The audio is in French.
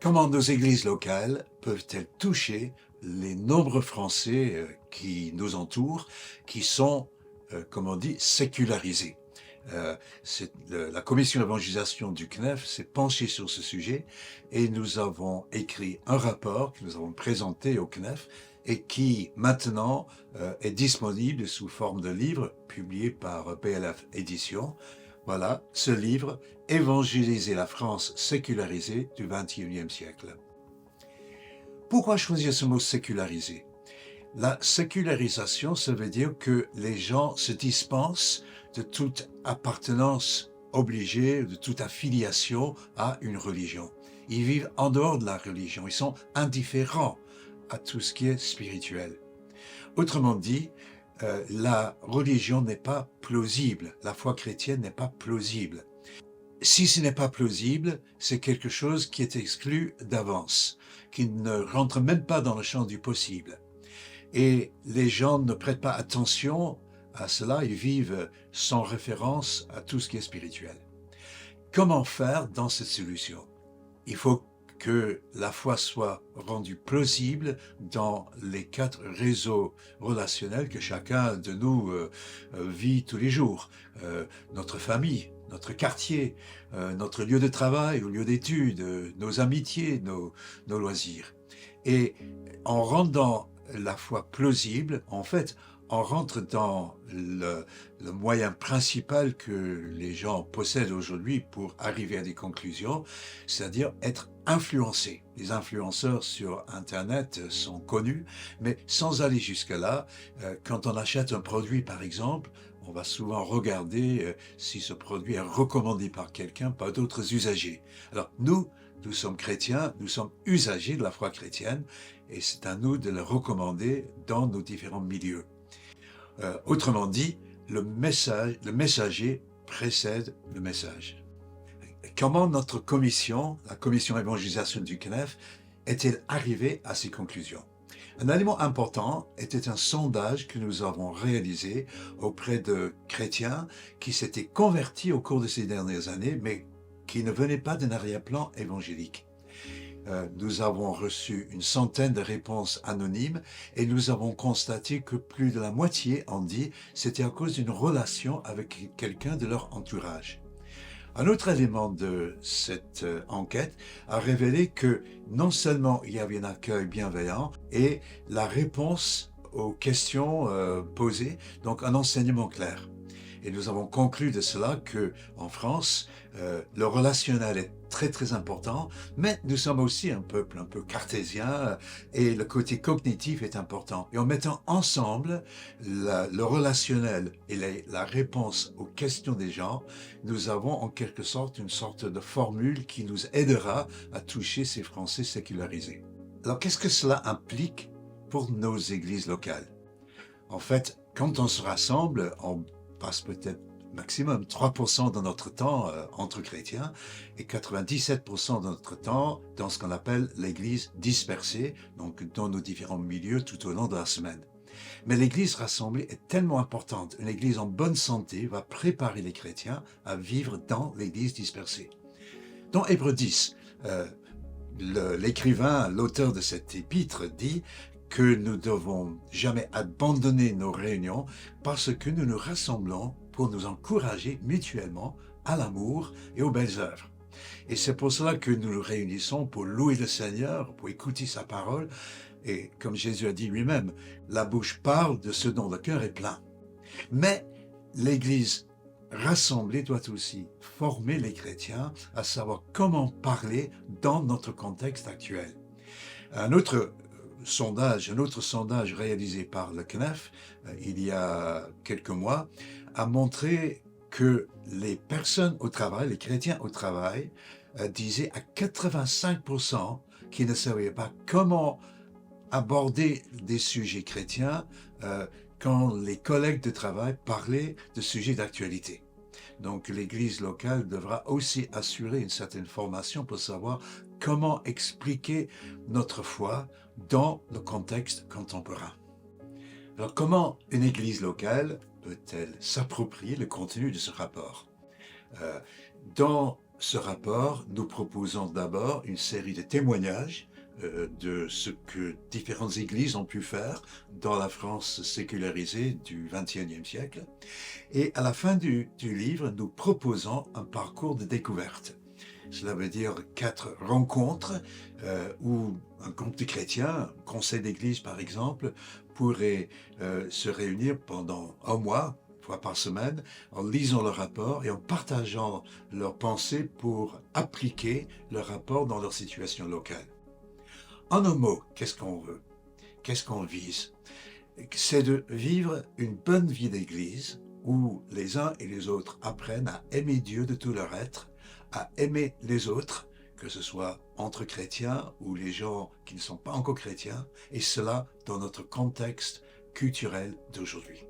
Comment nos églises locales peuvent-elles toucher les nombreux Français qui nous entourent, qui sont, comme on dit, sécularisés? Euh, la commission d'évangélisation du CNEF s'est penchée sur ce sujet et nous avons écrit un rapport que nous avons présenté au CNEF et qui maintenant est disponible sous forme de livre publié par PLF Éditions. Voilà, ce livre, Évangéliser la France sécularisée du XXIe siècle. Pourquoi choisir ce mot sécularisé? La sécularisation, ça veut dire que les gens se dispensent de toute appartenance obligée, de toute affiliation à une religion. Ils vivent en dehors de la religion, ils sont indifférents à tout ce qui est spirituel. Autrement dit, la religion n'est pas plausible, la foi chrétienne n'est pas plausible. Si ce n'est pas plausible, c'est quelque chose qui est exclu d'avance, qui ne rentre même pas dans le champ du possible. Et les gens ne prêtent pas attention à cela, ils vivent sans référence à tout ce qui est spirituel. Comment faire dans cette solution? Il faut que la foi soit rendue plausible dans les 4 réseaux relationnels que chacun de nous vit tous les jours. Notre famille, notre quartier, notre lieu de travail ou lieu d'études, nos amitiés, nos loisirs. Et en rendant la foi plausible, en fait, on rentre dans le moyen principal que les gens possèdent aujourd'hui pour arriver à des conclusions, c'est-à-dire être influencés. Les influenceurs sur Internet sont connus, mais sans aller jusque-là, quand on achète un produit, par exemple, on va souvent regarder si ce produit est recommandé par quelqu'un, par d'autres usagers. Alors nous sommes chrétiens, nous sommes usagers de la foi chrétienne, et c'est à nous de le recommander dans nos différents milieux. Autrement dit, le messager précède le message. Comment notre commission, la commission évangélisation du CNEF, est-elle arrivée à ces conclusions? Un élément important était un sondage que nous avons réalisé auprès de chrétiens qui s'étaient convertis au cours de ces dernières années, mais qui ne venaient pas d'un arrière-plan évangélique. Nous avons reçu une centaine de réponses anonymes et nous avons constaté que plus de la moitié ont dit c'était à cause d'une relation avec quelqu'un de leur entourage. Un autre élément de cette enquête a révélé que non seulement il y avait un accueil bienveillant et la réponse aux questions posées, donc un enseignement clair. Et nous avons conclu de cela que en France, le relationnel est très très important, mais nous sommes aussi un peuple un peu cartésien et le côté cognitif est important. Et en mettant ensemble le relationnel et la réponse aux questions des gens, nous avons en quelque sorte une sorte de formule qui nous aidera à toucher ces Français sécularisés. Alors qu'est-ce que cela implique pour nos églises locales? En fait, quand on se rassemble, on passe peut-être maximum 3% de notre temps entre chrétiens et 97% de notre temps dans ce qu'on appelle l'église dispersée, donc dans nos différents milieux tout au long de la semaine. Mais l'église rassemblée est tellement importante. Une église en bonne santé va préparer les chrétiens à vivre dans l'église dispersée. Dans Hébreux 10, l'écrivain, l'auteur de cet épître dit que nous devons jamais abandonner nos réunions parce que nous nous rassemblons pour nous encourager mutuellement à l'amour et aux belles œuvres. Et c'est pour cela que nous nous réunissons pour louer le Seigneur, pour écouter sa parole. Et comme Jésus a dit lui-même, la bouche parle de ce dont le cœur est plein. Mais l'Église rassemblée doit aussi former les chrétiens à savoir comment parler dans notre contexte actuel. Un autre sondage réalisé par le CNEF il y a quelques mois a montré que les personnes au travail, les chrétiens au travail, disaient à 85% qu'ils ne savaient pas comment aborder des sujets chrétiens quand les collègues de travail parlaient de sujets d'actualité. Donc l'Église locale devra aussi assurer une certaine formation pour savoir comment expliquer notre foi dans le contexte contemporain. Alors comment une Église locale peut-elle s'approprier le contenu de ce rapport? Dans ce rapport, nous proposons d'abord une série de témoignages de ce que différentes églises ont pu faire dans la France sécularisée du XXIe siècle. Et à la fin du livre, nous proposons un parcours de découverte. Cela veut dire 4 rencontres où un groupe de chrétiens, un conseil d'église par exemple, pourrait se réunir pendant un mois, une fois par semaine, en lisant le rapport et en partageant leurs pensées pour appliquer le rapport dans leur situation locale. En un mot, qu'est-ce qu'on veut? Qu'est-ce qu'on vise? C'est de vivre une bonne vie d'église où les uns et les autres apprennent à aimer Dieu de tout leur être, à aimer les autres, que ce soit entre chrétiens ou les gens qui ne sont pas encore chrétiens, et cela dans notre contexte culturel d'aujourd'hui.